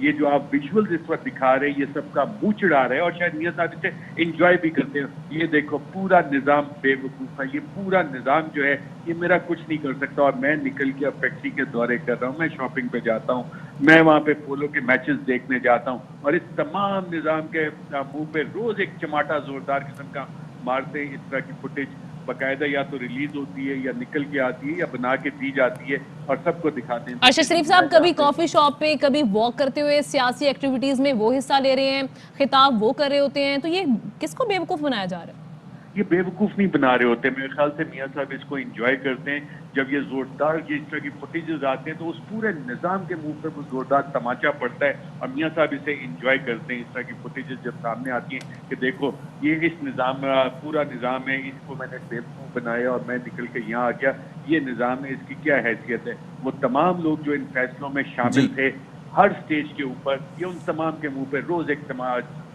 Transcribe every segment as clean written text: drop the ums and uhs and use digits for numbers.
یہ جو آپ ویژولز اس وقت دکھا رہے ہیں یہ سب کا منہ چڑھا رہے ہیں اور شاید میاں صاحب اسے انجوائے بھی کرتے ہیں. یہ دیکھو پورا نظام بے وقوف ہے, یہ پورا نظام جو ہے یہ میرا کچھ نہیں کر سکتا, اور میں نکل کے اب فیکٹری کے دورے کر رہا ہوں, میں شاپنگ پہ جاتا ہوں, میں وہاں پہ پولو کے میچز دیکھنے جاتا ہوں, اور اس تمام نظام کے منہ پہ روز ایک چماٹا زوردار قسم کا مارتے ہیں. اس طرح کی فوٹیج باقاعدہ یا تو ریلیز ہوتی ہے یا نکل کے آتی ہے یا بنا کے دی جاتی ہے اور سب کو دکھاتے ہیں. ارشد شریف صاحب کبھی کافی شاپ پہ, کبھی واک کرتے ہوئے سیاسی ایکٹیویٹیز میں وہ حصہ لے رہے ہیں, خطاب وہ کر رہے ہوتے ہیں, تو یہ کس کو بیوقوف بنایا جا رہا ہے؟ یہ بے وقوف نہیں بنا رہے ہوتے, میرے خیال سے میاں صاحب اس کو انجوائے کرتے ہیں. جب یہ زوردار یہ اس طرح کی فوٹیجز آتے ہیں تو اس پورے نظام کے منہ پہ وہ زوردار تماچا پڑتا ہے, اور میاں صاحب اسے انجوائے کرتے ہیں. اس طرح کی فوٹیجز جب سامنے آتی ہیں کہ دیکھو یہ اس نظام پورا نظام ہے, اس کو میں نے بے وقوف بنایا اور میں نکل کے یہاں آ گیا, یہ نظام ہے, اس کی کیا حیثیت ہے. وہ تمام لوگ جو ان فیصلوں میں شامل تھے ہر سٹیج کے اوپر, یہ ان تمام کے منہ پہ روز ایک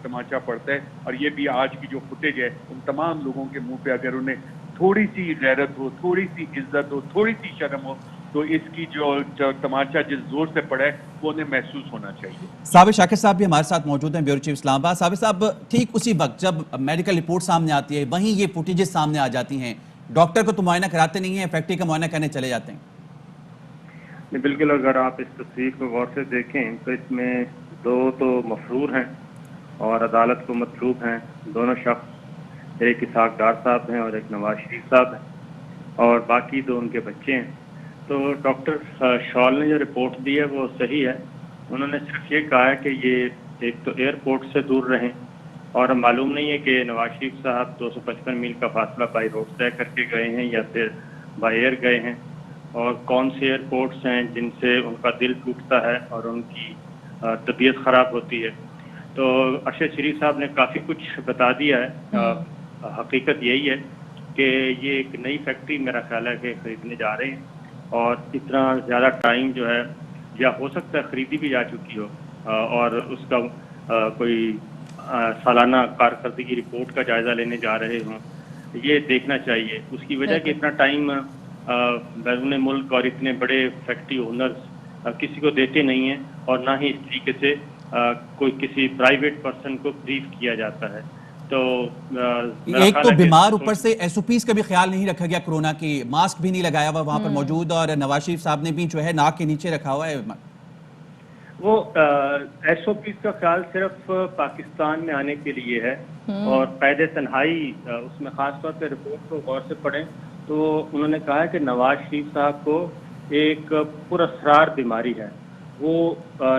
تماچا پڑتا ہے. اور یہ بھی آج کی جو فوٹیج ہے ان تمام لوگوں کے منہ پہ اگر انہیں تھوڑی سی غیرت ہو, تھوڑی سی عزت ہو, تھوڑی سی شرم ہو, تو اس کی جو تماچا جس زور سے پڑا ہے وہ انہیں محسوس ہونا چاہیے. صابر شاکر صاحب بھی ہمارے ساتھ موجود ہیں, بیورو چیف اسلام آباد. صابر صاحب, ٹھیک اسی وقت جب میڈیکل رپورٹ سامنے آتی ہے وہیں یہ فوٹیجز سامنے آ جاتی ہیں, ڈاکٹر کو تو معائنہ کراتے نہیں ہیں, فیکٹری کا معائنہ کرنے چلے جاتے ہیں. بالکل, اگر آپ اس تصویر کو غور سے دیکھیں تو اس میں دو تو مفرور ہیں اور عدالت کو مطلوب ہیں, دونوں شخص, ایک اسحاق ڈار صاحب ہیں اور ایک نواز شریف صاحب ہیں, اور باقی دو ان کے بچے ہیں. تو ڈاکٹر شال نے جو رپورٹ دی ہے وہ صحیح ہے. انہوں نے صرف یہ کہا ہے کہ یہ ایک تو ایئرپورٹ سے دور رہیں, اور معلوم نہیں ہے کہ نواز شریف صاحب 255 میل کا فاصلہ بائی روڈ طے کر کے گئے ہیں یا پھر بائی ایئر گئے ہیں, اور کون سے ایئرپورٹس ہیں جن سے ان کا دل ٹوٹتا ہے اور ان کی طبیعت خراب ہوتی ہے. تو ارشد شریف صاحب نے کافی کچھ بتا دیا ہے. حقیقت یہی ہے کہ یہ ایک نئی فیکٹری میرا خیال ہے کہ خریدنے جا رہے ہیں, اور اتنا زیادہ ٹائم جو ہے, یا ہو سکتا ہے خریدی بھی جا چکی ہو, اور اس کا کوئی سالانہ کارکردگی رپورٹ کا جائزہ لینے جا رہے ہوں, یہ دیکھنا چاہیے. اس کی وجہ کہ اتنا ٹائم بیرون ملک اور اتنے بڑے فیکٹری اونرز کسی کو دیتے نہیں ہیں, اور نہ ہی اس طریقے سے کوئی کسی پرائیویٹ پرسن کو بریف کیا جاتا ہے. تو ایک تو بیمار, اوپر سے ایس او پیز کا بھی خیال نہیں رکھا گیا, کورونا کی ماسک بھی نہیں لگایا ہوا وہاں پر موجود, اور نواز شریف صاحب نے بھی جو ہے ناک کے نیچے رکھا ہوا ہے. وہ ایس او پیز کا خیال صرف پاکستان میں آنے کے لیے ہے, اور قید تنہائی اس میں خاص طور پہ رپورٹ کو غور سے پڑھیں تو انہوں نے کہا ہے کہ نواز شریف صاحب کو ایک پراسرار بیماری ہے. وہ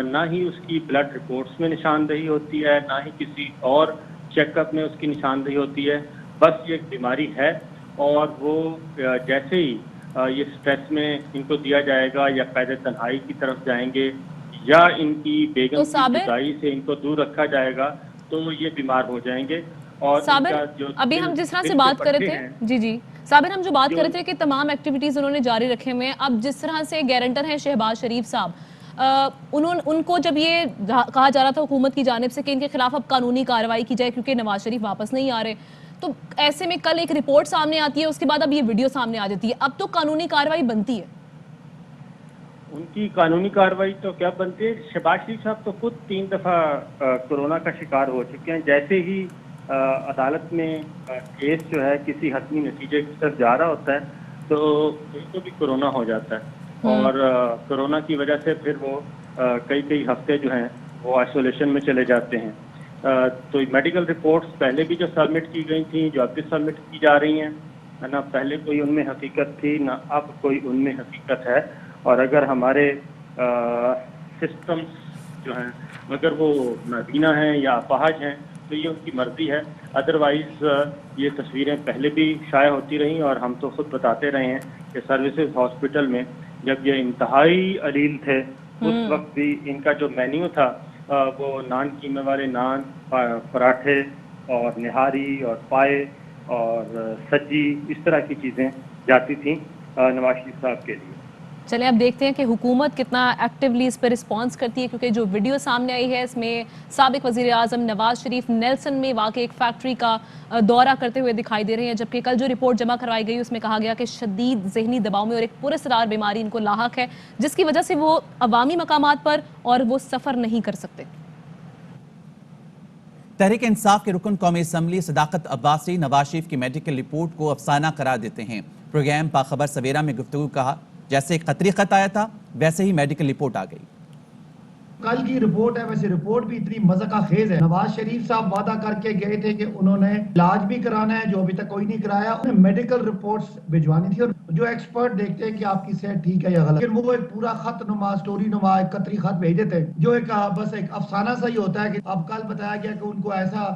نہ ہی اس کی بلڈ رپورٹس میں نشاندہی ہوتی ہے, نہ ہی کسی اور چیک اپ میں اس کی نشاندہی ہوتی ہے, بس یہ ایک بیماری ہے. اور وہ جیسے ہی یہ سٹریس میں ان کو دیا جائے گا یا قید تنہائی کی طرف جائیں گے یا ان کی بیگم کی جدائی سے ان کو دور رکھا جائے گا تو یہ بیمار ہو جائیں گے. اور صابر, ابھی ہم جس طرح سے بات کر رہے تھے, جی صابر, ہم جو بات کر رہے تھے کہ تمام ایکٹیویٹیز انہوں نے جاری رکھے ہوئے ہیں, اب جس طرح سے گارنٹر ہیں شہباز شریف صاحب, ان کو جب یہ کہا جا رہا تھا حکومت کی جانب سے کہ ان کے خلاف اب قانونی کارروائی کی جائے کیونکہ نواز شریف واپس نہیں آ رہے, تو ایسے میں کل ایک رپورٹ سامنے آتی ہے, اس کے بعد اب یہ ویڈیو سامنے آ جاتی ہے, اب تو قانونی کارروائی بنتی ہے. ان کی قانونی کارروائی تو کیا بنتی ہے, شہباز شریف صاحب تو خود 3 دفعہ کورونا کا شکار ہو چکے ہیں. جیسے ہی عدالت میں کیس جو ہے کسی حتمی نتیجے کی طرف جا رہا ہوتا ہے تو ان کو بھی کورونا ہو جاتا ہے, اور کورونا کی وجہ سے پھر وہ کئی ہفتے جو ہیں وہ آئسولیشن میں چلے جاتے ہیں. تو میڈیکل رپورٹس پہلے بھی جو سبمٹ کی گئی تھیں, جو اب بھی سبمٹ کی جا رہی ہیں, نہ پہلے کوئی ان میں حقیقت تھی نہ اب کوئی ان میں حقیقت ہے. اور اگر ہمارے سسٹمز جو ہیں اگر وہ نابینا ہیں یا اپاہج ہیں تو یہ ان کی مرضی ہے. ادروائز یہ تصویریں پہلے بھی شائع ہوتی رہیں, اور ہم تو خود بتاتے رہے ہیں کہ سروسز ہاسپٹل میں جب یہ انتہائی علیل تھے اس وقت بھی ان کا جو مینیو تھا وہ نان قیمے والے نان, پراٹھے اور نہاری اور پائے اور سجی, اس طرح کی چیزیں جاتی تھیں نواز شریف صاحب کے لیے. چلیں اب دیکھتے ہیں کہ حکومت کتنا ایکٹیولی اس پر رسپانس کرتی ہے، کیونکہ جو ویڈیو سامنے آئی ہے اس میں سابق وزیر اعظم نواز شریف نیلسن میں واقع ایک فیکٹری کا دورہ کرتے ہوئے دکھائی دے رہے ہیں، جبکہ کل جو رپورٹ جمع کروائی گئی اس میں کہا گیا کہ شدید ذہنی دباؤ میں اور ایک پراسرار بیماری ان کو لاحق ہے، جس کی وجہ سے وہ عوامی مقامات پر اور وہ سفر نہیں کر سکتے۔ تحریک انصاف کے رکن قومی اسمبلی صداقت عباسی نواز شریف کی میڈیکل رپورٹ کو افسانہ قرار دیتے ہیں۔ پروگرام باخبر سویرا میں گفتگو کہا جیسے قطری خط آیا تھا ویسے ہی میڈیکل رپورٹ آ گئی۔ کل کی رپورٹ ہے، ویسے رپورٹ بھی اتنی مذاق خیز ہے۔ نواز شریف صاحب وعدہ کر کے گئے تھے کہ انہوں نے علاج بھی کرانا ہے جو ابھی تک کوئی نہیں کرایا، انہیں میڈیکل رپورٹس بھجوانی تھی اور جو ایکسپرٹ دیکھتے ہیں کہ آپ کی صحت ٹھیک ہے یا غلط، لیکن وہ ایک پورا خط نما سٹوری نما ایک قطری خط بھیج دیتے ہیں جو ایک بس ایک افسانہ سا ہی ہوتا ہے کہ اب کل بتایا گیا کہ ان کو ایسا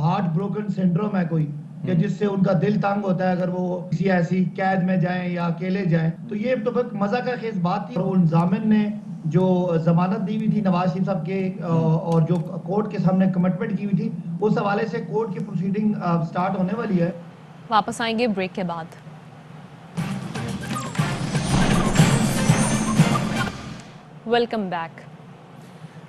ہارٹ بروکن سنڈروم ہے کوئی کہ جس سے ان کا دل تنگ ہوتا ہے اگر وہ کسی ایسی قید میں جائیں یا اکیلے جائیں، تو یہ تو بہت مزہ کا خیز بات تھی۔ اور انضامن نے جو ضمانت دی ہوئی تھی نواز شریف صاحب کے اور جو کورٹ کے سامنے کمٹمنٹ کی ہوئی تھی، اس حوالے سے کورٹ کی پروسیڈنگ سٹارٹ ہونے والی ہے۔ واپس آئیں گے بریک کے بعد۔ Welcome back.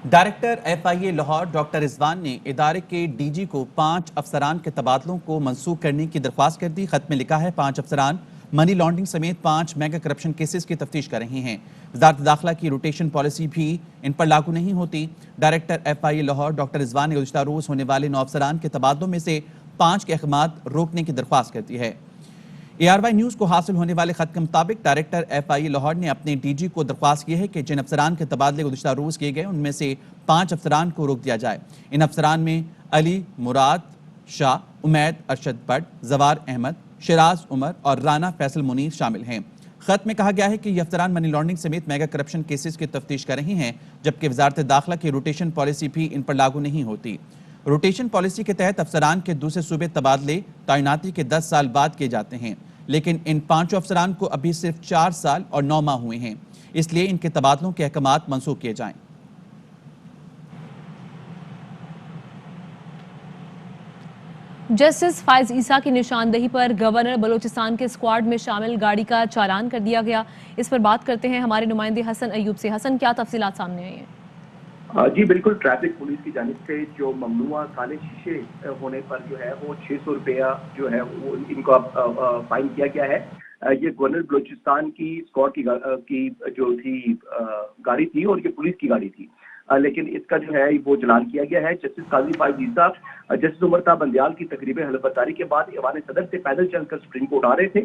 ڈائریکٹر ایف آئی اے لاہور ڈاکٹر رضوان نے ادارے کے ڈی جی کو 5 افسران کے تبادلوں کو منسوخ کرنے کی درخواست کر دی۔ خط میں لکھا ہے 5 افسران منی لانڈرنگ سمیت 5 میگا کرپشن کیسز کی تفتیش کر رہے ہیں۔ وزارت داخلہ کی روٹیشن پالیسی بھی ان پر لاگو نہیں ہوتی۔ ڈائریکٹر ایف آئی اے لاہور ڈاکٹر رضوان نے گزشتہ روز ہونے والے 9 افسران کے تبادلوں میں سے 5 کے احکامات روکنے کی درخواست کرتی ہے۔ اے آر وائی نیوز کو حاصل ہونے والے خط کے مطابق ڈائریکٹر ایف آئی اے لاہور نے اپنے ڈی جی کو درخواست کی ہے کہ جن افسران کے تبادلے گزشتہ روز کیے گئے ان میں سے 5 افسران کو روک دیا جائے۔ ان افسران میں علی مراد شاہ، امید ارشد بٹ، زوار احمد، شراز عمر اور رانا فیصل منیر شامل ہیں۔ خط میں کہا گیا ہے کہ یہ افسران منی لانڈرنگ سمیت میگا کرپشن کیسز کی تفتیش کر رہے ہیں، جبکہ وزارت داخلہ کی روٹیشن پالیسی بھی ان پر لاگو نہیں ہوتی۔ روٹیشن پالیسی کے تحت افسران کے دوسرے صوبے تبادلے تعیناتی کے 10 سال بعد کیے جاتے ہیں، لیکن ان 5 افسران کو ابھی صرف 4 سال اور 9 ماہ ہوئے ہیں، اس لیے ان کے تبادلوں کے احکامات منسوخ کیے جائیں۔ جسٹس فائز عیسیٰ کی نشاندہی پر گورنر بلوچستان کے اسکواڈ میں شامل گاڑی کا چالان کر دیا گیا۔ اس پر بات کرتے ہیں ہمارے نمائندے حسن ایوب سے۔ حسن، کیا تفصیلات سامنے آئی ہیں؟ جی بالکل، ٹریفک پولیس کی جانب سے جو ممنوع کالے شیشے ہونے پر جو ہے وہ 600 روپیہ جو ہے وہ ان کو فائن کیا گیا ہے۔ یہ گورنر بلوچستان کی اسکواڈ کی جو تھی گاڑی تھی اور یہ پولیس کی گاڑی تھی، لیکن اس کا جو ہے وہ چلان کیا گیا ہے۔ جسٹس قاضی فائز عیسیٰ جسٹس عمر بندیال کی تقریب حلف برداری کے بعد ایوان صدر سے پیدل چل کر سپریم کورٹ آ رہے تھے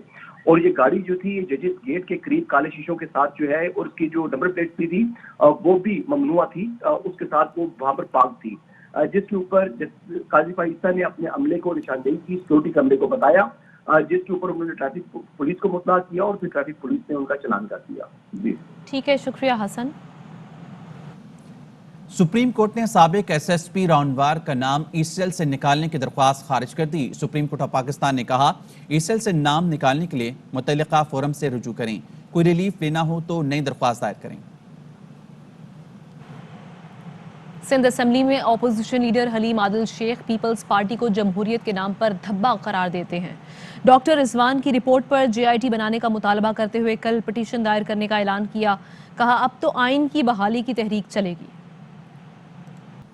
اور یہ گاڑی جو تھی ججز گیٹ کے قریب کالے شیشوں کے ساتھ جو ہے اور اس کی جو نمبر پلیٹ بھی تھی وہ بھی ممنوع تھی، اس کے ساتھ وہ وہاں پر پارک تھی، جس کے اوپر قاضی فائز عیسیٰ نے اپنے عملے کو نشاندہی کی، سیکورٹی کے عملے کو بتایا، جس کے اوپر انہوں نے ٹریفک پولیس کو مطلع کیا اور پھر ٹریفک پولیس نے ان کا چلان کر دیا۔ جی ٹھیک ہے، شکریہ حسن۔ سپریم کورٹ نے سابق ایس ایس پی راؤنڈوار کا نام ای سیل سے نکالنے کی درخواست خارج کر دی۔ سپریم کورٹ آف پاکستان نے کہا ای سیل سے نام نکالنے کے لیے متعلقہ فورم سے رجوع کریں، کوئی ریلیف لینا ہو تو نئی درخواست دائر کریں۔ سندھ اسمبلی میں opposition leader Haleem Adil Sheikh Peoples party کو جمہوریت کے نام پر دھبا قرار دیتے ہیں۔ ڈاکٹر رضوان کی report per J I T بنانے کا مطالبہ کرتے ہوئے کل پٹیشن دائر کرنے کا اعلان کیا، کہا اب تو آئین کی بحالی کی تحریک چلے گی۔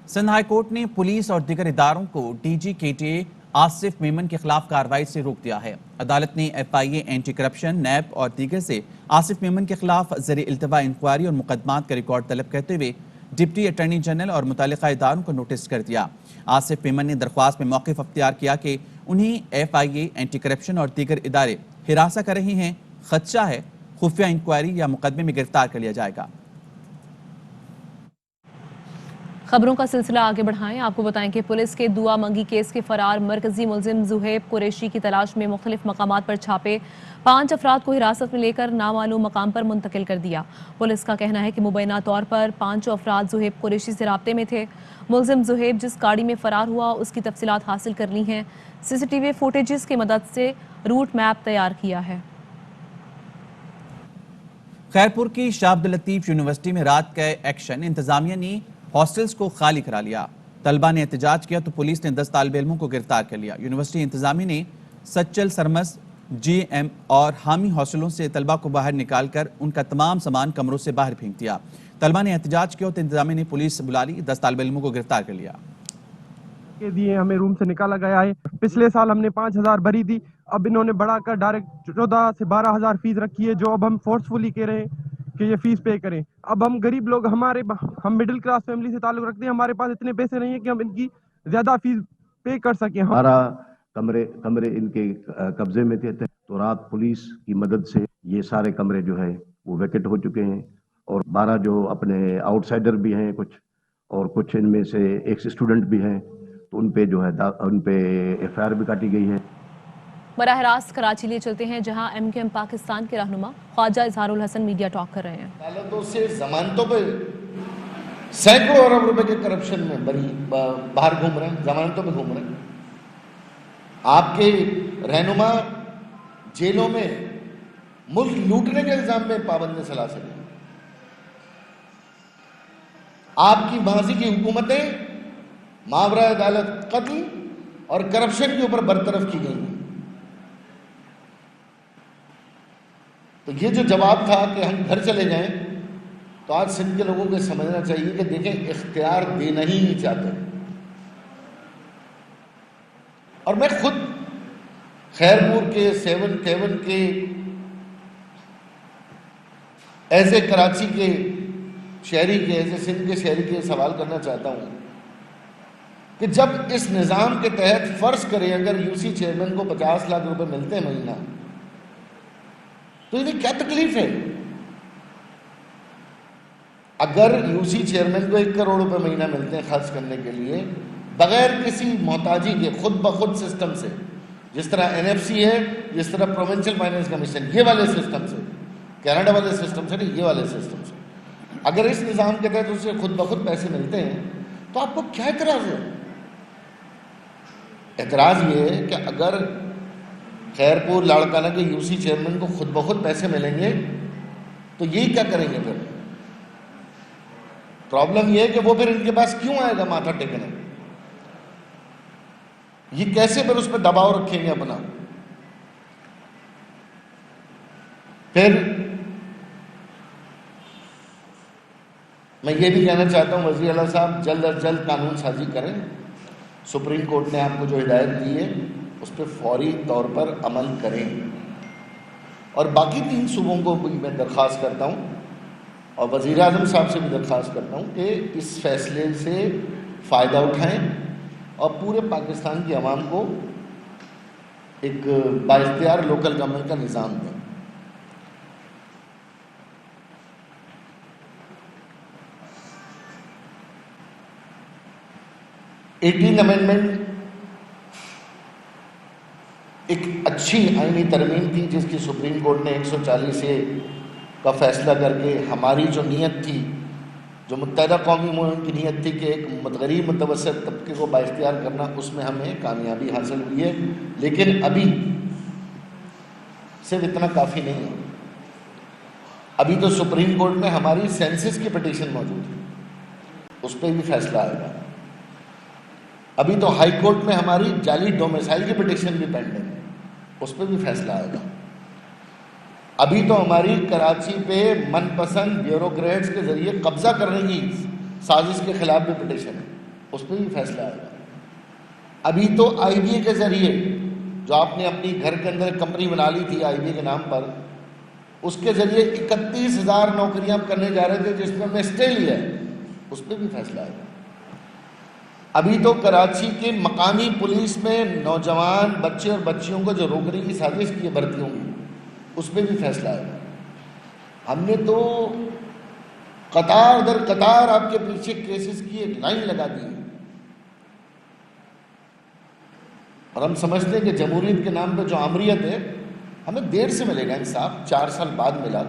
سندھ ہائی کورٹ نے پولیس اور دیگر اداروں کو ڈی جی کے ٹی اے آصف میمن کے خلاف کارروائی سے روک دیا ہے۔ عدالت نے ایف آئی اے، اینٹی کرپشن، نیب اور دیگر سے آصف میمن کے خلاف زیر التوا انکوائری اور مقدمات کا ریکارڈ طلب کرتے ہوئے ڈپٹی اٹارنی جنرل اور متعلقہ اداروں کو نوٹس کر دیا۔ آصف میمن نے درخواست میں موقف اختیار کیا کہ انہیں ایف آئی اے، اینٹی کرپشن اور دیگر ادارے ہراساں کر رہے ہیں، خدشہ ہے خفیہ انکوائری یا مقدمے میں گرفتار کر لیا جائے گا۔ خبروں کا سلسلہ آگے بڑھائیں، آپ کو بتائیں کہ پولیس کے دعا منگی کیس کے فرار مرکزی ملزم زہیب قریشی کی تلاش میں مختلف مقامات پر چھاپے، 5 افراد کو حراست میں لے کر نامعلوم مقام پر منتقل کر دیا۔ پولیس کا کہنا ہے کہ مبینہ طور پر 5 افراد زہیب قریشی سے رابطے میں تھے۔ ملزم زہیب جس گاڑی میں فرار ہوا اس کی تفصیلات حاصل کر لی ہیں، سی سی ٹی وی فوٹیجز کی مدد سے روٹ میپ تیار کیا ہے۔ خیرپور کی شاہ عبداللطیف یونیورسٹی میں رات کا ایکشن، انتظامیہ نے ہاسٹلز کو خالی کرا لیا۔ طلبہ نے احتجاج کیا تو پولیس نے 10 طالب علموں کو گرفتار کر لیا۔ یونیورسٹی انتظامیہ نے سچل سرمس جی ایم اور حامی ہاسٹلوں سے طلبہ کو باہر نکال کر ان کا تمام سامان کمروں سے باہر پھینک دیا. طلبہ نے احتجاج کیا تو انتظامیہ نے پولیس بلا لی. 10 طالب علموں کو گرفتار کر لیا. دیے ہمیں روم سے نکالا گیا ہے. پچھلے سال ہم نے 5,000 بھری تھی, اب انہوں نے بڑھا کر ڈائریکٹ 14 سے 12,000 فیس رکھی ہے, جو اب ہم فورسفلی کہہ رہے ہیں کہ یہ فیس پے کریں. اب ہم غریب لوگ, ہم مڈل کلاس فیملی سے تعلق رکھتے ہیں, ہمارے پاس اتنے پیسے نہیں ہیں کہ ہم ان کی زیادہ فیس پے کر سکیں. 12 کمرے ان کے قبضے میں تھے, تو رات پولیس کی مدد سے یہ سارے کمرے جو ہے وہ ویکٹ ہو چکے ہیں, اور 12 جو اپنے آؤٹ سائڈر بھی ہیں کچھ, اور کچھ ان میں سے ایک اسٹوڈنٹ بھی ہیں, تو ان پہ جو ہے ان پہ ایف آئی آر بھی کاٹی گئی ہے. براہ راست کراچی لیے چلتے ہیں, جہاں ایم کیو ایم پاکستان کے رہنما خواجہ اظہار الحسن میڈیا ٹاک کر رہے ہیں. عدالتوں سے ضمانتوں پہ سینکڑوں ارب روپے کے کرپشن میں باہر گھوم رہے ہیں, ضمانتوں پہ گھوم رہے ہیں. آپ کے رہنما جیلوں میں ملک لوٹنے کے الزام میں پابند سلاسل ہیں. آپ کی ماضی کی حکومتیں ماورا عدالت قتل اور کرپشن کے اوپر برطرف کی گئی ہیں. تو یہ جو جواب تھا کہ ہم گھر چلے جائیں, تو آج سندھ کے لوگوں کو سمجھنا چاہیے کہ دیکھیں اختیار دینا ہی نہیں چاہتے. اور میں خود خیرپور کے 7 کے ایسے کراچی کے شہری کے, ایسے سندھ کے شہری کے سوال کرنا چاہتا ہوں کہ جب اس نظام کے تحت فرض کریں اگر یو سی چیئرمین کو 50 لاکھ روپے ملتے ہیں مہینہ, تو انہیں کیا تکلیف ہے؟ اگر یو سی چیئرمین کو 1 کروڑ روپے مہینہ ملتے ہیں خرچ کرنے کے لیے بغیر کسی محتاجی کے, خود بخود سسٹم سے, جس طرح این ایف سی ہے, جس طرح پروونشل فائنانس کمیشن, یہ والے سسٹم سے, کینیڈا والے سسٹم سے نہیں, یہ والے سسٹم سے, اگر اس نظام کے تحت اسے خود بخود پیسے ملتے ہیں, تو آپ کو کیا اعتراض ہے؟ اعتراض یہ ہے کہ اگر خیرپور لاڑکانہ کے یو سی چیئرمین کو خود بخود پیسے ملیں گے تو یہی کیا کریں گے پھر؟ پرابلم یہ ہے کہ وہ پھر ان کے پاس کیوں آئے گا ماتھا ٹیکنے؟ یہ کیسے پھر اس پہ دباؤ رکھیں گے اپنا؟ پھر میں یہ بھی کہنا چاہتا ہوں وزیر اعلیٰ صاحب جلد از جلد قانون سازی کریں. سپریم کورٹ نے آپ کو جو ہدایت دی ہے اس پہ فوری طور پر عمل کریں. اور باقی 3 صوبوں کو بھی میں درخواست کرتا ہوں, اور وزیر اعظم صاحب سے بھی درخواست کرتا ہوں کہ اس فیصلے سے فائدہ اٹھائیں اور پورے پاکستان کی عوام کو ایک بااختیار لوکل گورنمنٹ کا نظام دیں. ایٹین امینڈمنٹ ایک اچھی آئینی ترمیم تھی جس کی سپریم کورٹ نے 140A کا فیصلہ کر کے ہماری جو نیت تھی, جو متحدہ قومی مہم کی نیت تھی کہ ایک غریب متوسط طبقے کو بااختیار کرنا, اس میں ہمیں کامیابی حاصل ہوئی ہے. لیکن ابھی صرف اتنا کافی نہیں ہے. ابھی تو سپریم کورٹ میں ہماری سینسس کی پٹیشن موجود ہے, اس پہ بھی فیصلہ آئے گا. ابھی تو ہائی کورٹ میں ہماری جعلی ڈومیسائل کی پٹیشن بھی پینڈنگ ہے, اس پہ بھی فیصلہ آئے گا. ابھی تو ہماری کراچی پہ من پسند بیوروکریٹس کے ذریعے قبضہ کرنے کی سازش کے خلاف بھی پٹیشن ہے, اس پہ بھی فیصلہ آئے گا. ابھی تو آئی بی اے کے ذریعے جو آپ نے اپنی گھر کے اندر کمپنی بنا لی تھی آئی بی اے کے نام پر, اس کے ذریعے 31,000 نوکریاں کرنے جا رہے تھے جس میں ہم نے اسٹے لیا ہے, اس پہ بھی فیصلہ آئے گا. ابھی تو کراچی کے مقامی پولیس میں نوجوان بچے اور بچیوں کو جو روکنے کی سازش کی ہے بھرتیوں کی, اس پہ بھی فیصلہ آئے گا. ہم نے تو قطار در قطار آپ کے پیچھے کیسز کی ایک لائن لگا دی ہے, اور ہم سمجھتے ہیں کہ جمہوریت کے نام پہ جو آمریت ہے ہمیں دیر سے ملے گا انصاف. 4 سال بعد ملا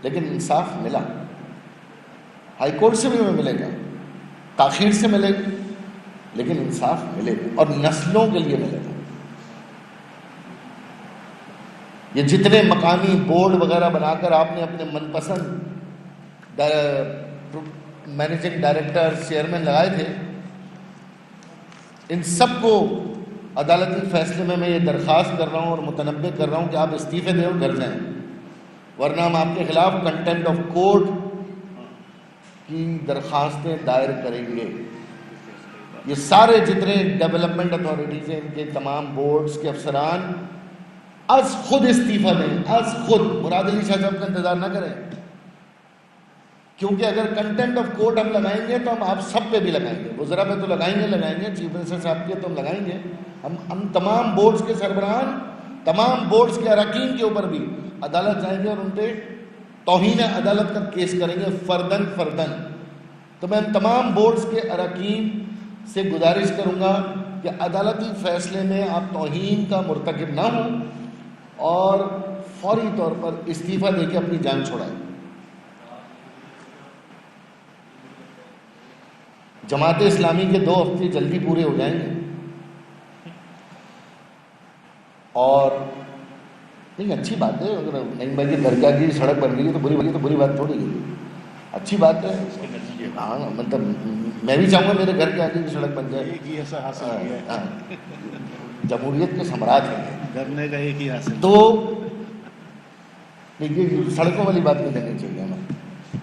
لیکن انصاف ملا. ہائی کورٹ سے بھی ہمیں ملے گا, تاخیر سے ملے گا لیکن انصاف ملے گا, اور نسلوں کے لیے ملے گا. یہ جتنے مقامی بورڈ وغیرہ بنا کر آپ نے اپنے من پسند مینیجنگ ڈائریکٹر چیئرمین لگائے تھے, ان سب کو عدالتی فیصلے میں یہ درخواست کر رہا ہوں اور متنبع کر رہا ہوں کہ آپ استعفے دیں اور گھر جائیں، ورنہ ہم آپ کے خلاف کنٹمپٹ آف کورٹ کی درخواستیں دائر کریں گے۔ یہ سارے جتنے ڈیولپمنٹ اتھارٹیز ہیں، ان کے تمام بورڈز کے افسران از خود استعفیٰ دیں، از خود۔ مراد علی شاہ صاحب کا انتظار نہ کریں، کیونکہ اگر کنٹمپٹ آف کورٹ ہم لگائیں گے تو ہم آپ سب پہ بھی لگائیں گے، وزراء پہ تو لگائیں گے، چیف منسٹر صاحب کے تو ہم لگائیں گے، ہم تمام بورڈز کے سربراہان، تمام بورڈز کے اراکین کے اوپر بھی عدالت جائیں گے اور ان پہ توہین عدالت کا کیس کریں گے فردن۔ تو میں ان تمام بورڈز کے اراکین سے گزارش کروں گا کہ عدالتی فیصلے میں آپ توہین کا مرتکب نہ ہوں اور فوری طور پر استعفیٰ دے کے اپنی جان چھوڑائیں۔ جماعت اسلامی کے 2 ہفتے جلدی پورے ہو جائیں گے، اور نہیں اچھی بات ہے، اگر نہیں بھائی گھر کے آگے سڑک بن گئی تو بری بات تھوڑی ہے، اچھی بات ہے۔ ہاں مطلب میں بھی چاہوں گا میرے گھر کے آگے کی سڑک بن جائے، جمہوریت کے ثمرات ہیں، تو دیکھیے سڑکوں والی بات نہیں کرنی چاہیے ہمیں۔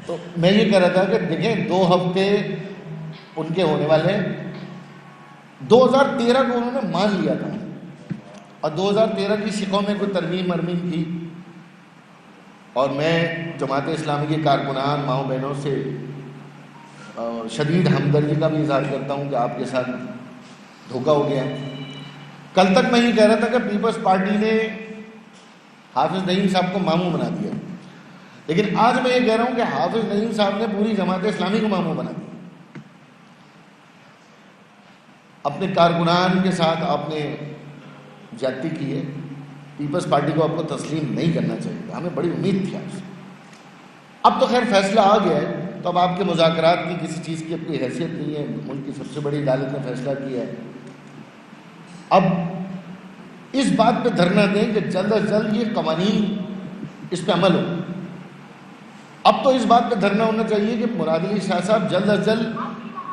تو میں یہ کہہ رہا تھا کہ دیکھیں 2 ہفتے ان کے ہونے والے ہیں، 2013 کو انہوں نے مان لیا تھا، اور 2013 کی سکھوں میں کوئی ترمیم تھی، اور میں جماعت اسلامی کے کارکنان ماؤں بہنوں سے شدید ہمدردی کا بھی اظہار کرتا ہوں کہ آپ کے ساتھ دھوکہ ہو گیا۔ کل تک میں یہ کہہ رہا تھا کہ پیپلز پارٹی نے حافظ نعیم صاحب کو ماموں بنا دیا، لیکن آج میں یہ کہہ رہا ہوں کہ حافظ نعیم صاحب نے پوری جماعت اسلامی کو ماموں بنا دیا۔ اپنے کارکنان کے ساتھ آپ نے زیادتی کی ہے، پیپلز پارٹی کو آپ کو تسلیم نہیں کرنا چاہیے، ہمیں بڑی امید تھی آپ سے۔ اب تو خیر فیصلہ آ گیا ہے، تو اب آپ کے مذاکرات کی کسی چیز کی اب کوئی حیثیت نہیں ہے، ملک کی سب سے بڑی عدالت نے فیصلہ کیا ہے۔ اب اس بات پہ دھرنا دیں کہ جلد از جلد یہ قوانین اس پہ عمل ہو۔ اب تو اس بات پہ دھرنا ہونا چاہیے کہ مراد علی شاہ صاحب جلد از جلد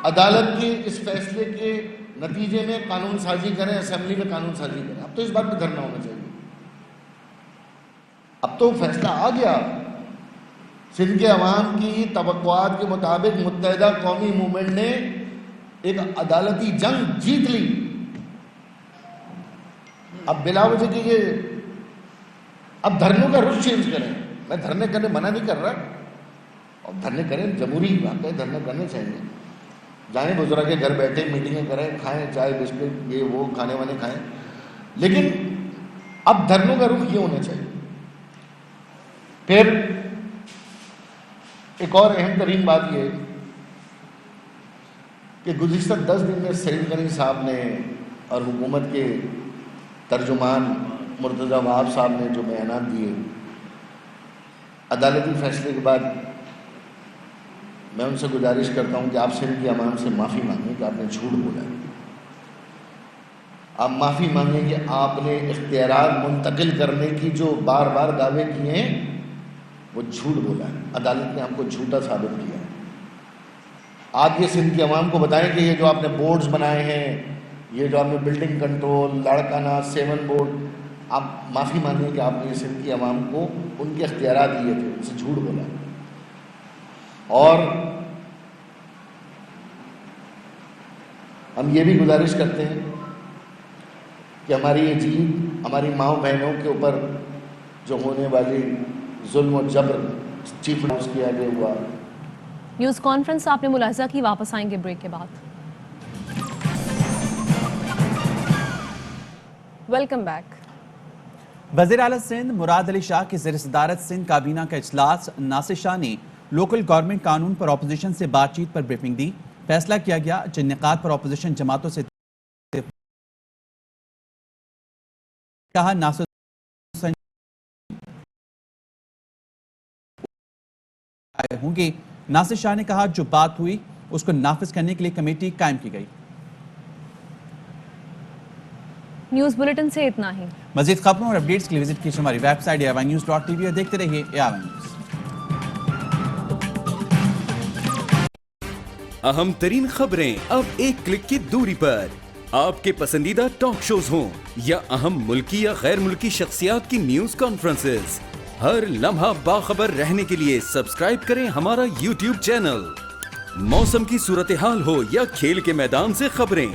عدالت کے اس فیصلے کے نتیجے میں قانون سازی کریں، اسمبلی میں قانون سازی کریں۔ اب تو اس بات پہ دھرنا ہونا چاہیے۔ اب تو فیصلہ آ گیا، سندھ کے عوام کی توقعات کے مطابق متحدہ قومی موومنٹ نے ایک عدالتی جنگ جیت لی۔ اب بلا وجہ کے یہ اب دھرنوں کا رخ چینج کریں۔ میں دھرنے کرنے منع نہیں کر رہا، اور دھرنے کریں، جمہوری بات ہے، دھرنے کرنے چاہیے، جائیں وزراء کے گھر بیٹھے میٹنگیں کریں، کھائیں چائے بسکٹ یہ وہ کھانے وانے کھائیں، لیکن اب دھرنوں کا رخ یہ ہونا چاہیے۔ پھر ایک اور اہم ترین بات یہ ہے کہ گزشتہ 10 دن میں سعید غنی صاحب نے اور حکومت کے ترجمان مرتضی وہاب صاحب نے جو بیانات دیے عدالتی فیصلے کے بعد، میں ان سے گزارش کرتا ہوں کہ آپ سندھ کی عوام سے معافی مانگیں کہ آپ نے جھوٹ بولا ہے۔ آپ معافی مانگیں کہ آپ نے اختیارات منتقل کرنے کی جو بار بار دعوے کیے ہیں وہ جھوٹ بولا ہے، عدالت نے آپ کو جھوٹا ثابت کیا ہے۔ آپ یہ سندھ کی عوام کو بتائیں کہ یہ جو آپ نے بورڈز بنائے ہیں، یہ جو آپ نے بلڈنگ کنٹرول، لاڑکانہ، 7 بورڈ، آپ معافی مانگیں کہ آپ نے سندھ کی عوام کو ان کے اختیارات دیے تھے، ان سے جھوٹ بولا ہے۔ اور ہم یہ بھی گزارش کرتے ہیں کہ ہماری یہ جیت ہماری ماؤں بہنوں کے اوپر جو ہونے والی ظلم و جبر چیف منسٹر کے آگے ہوا۔ نیوز کانفرنس آپ نے ملاحظہ کی، واپس آئیں گے بریک کے بعد۔ Welcome back. وزیر اعلیٰ سندھ مراد علی شاہ کی زیر صدارت سندھ کابینہ کا اجلاس، ناصر شاہ نے لوکل گورنمنٹ قانون پر اپوزیشن سے بات چیت پر بریفنگ دی۔ فیصلہ کیا گیا جن نکات پر اپوزیشن جماعتوں سے کہا ناصر ہوں گے۔ ناصر شاہ نے کہا جو بات ہوئی اس کو نافذ کرنے کے لیے کمیٹی قائم کی گئی۔ نیوز بلیٹن سے اتنا ہی۔ مزید خبروں اور اپڈیٹس کے لیے وزٹ کیجیے ہماری ویب سائٹ AVNews.tv اور دیکھتے رہیے AVN نیوز۔ اہم ترین خبریں اب ایک کلک کی دوری پر، آپ کے پسندیدہ ٹاک شوز ہوں یا اہم ملکی یا غیر ملکی شخصیات کی نیوز کانفرنسز، ہر لمحہ باخبر رہنے کے لیے سبسکرائب کریں ہمارا YouTube چینل۔ موسم کی صورتحال ہو یا کھیل کے میدان سے خبریں،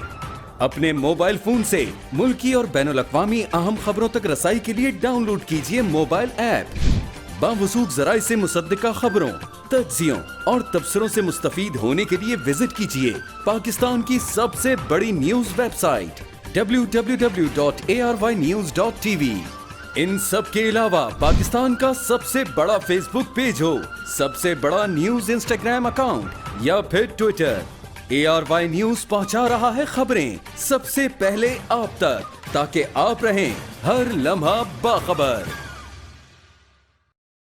اپنے موبائل فون سے ملکی اور بین الاقوامی اہم خبروں تک رسائی کے لیے ڈاؤن لوڈ کیجیے موبائل ایپ۔ باوثوق ذرائع سے مصدقہ خبروں، تجزیوں اور تبصروں سے مستفید ہونے کے لیے وزٹ کیجیے پاکستان کی سب سے بڑی نیوز ویب سائٹ www.arYnews.tv۔ ان سب کے علاوہ پاکستان کا سب سے بڑا فیس بک پیج ہو، سب سے بڑا نیوز انسٹاگرام اکاؤنٹ یا پھر ٹویٹر، ARY نیوز پہنچا رہا ہے خبریں سب سے پہلے آپ تک، تاکہ آپ رہیں ہر لمحہ باخبر۔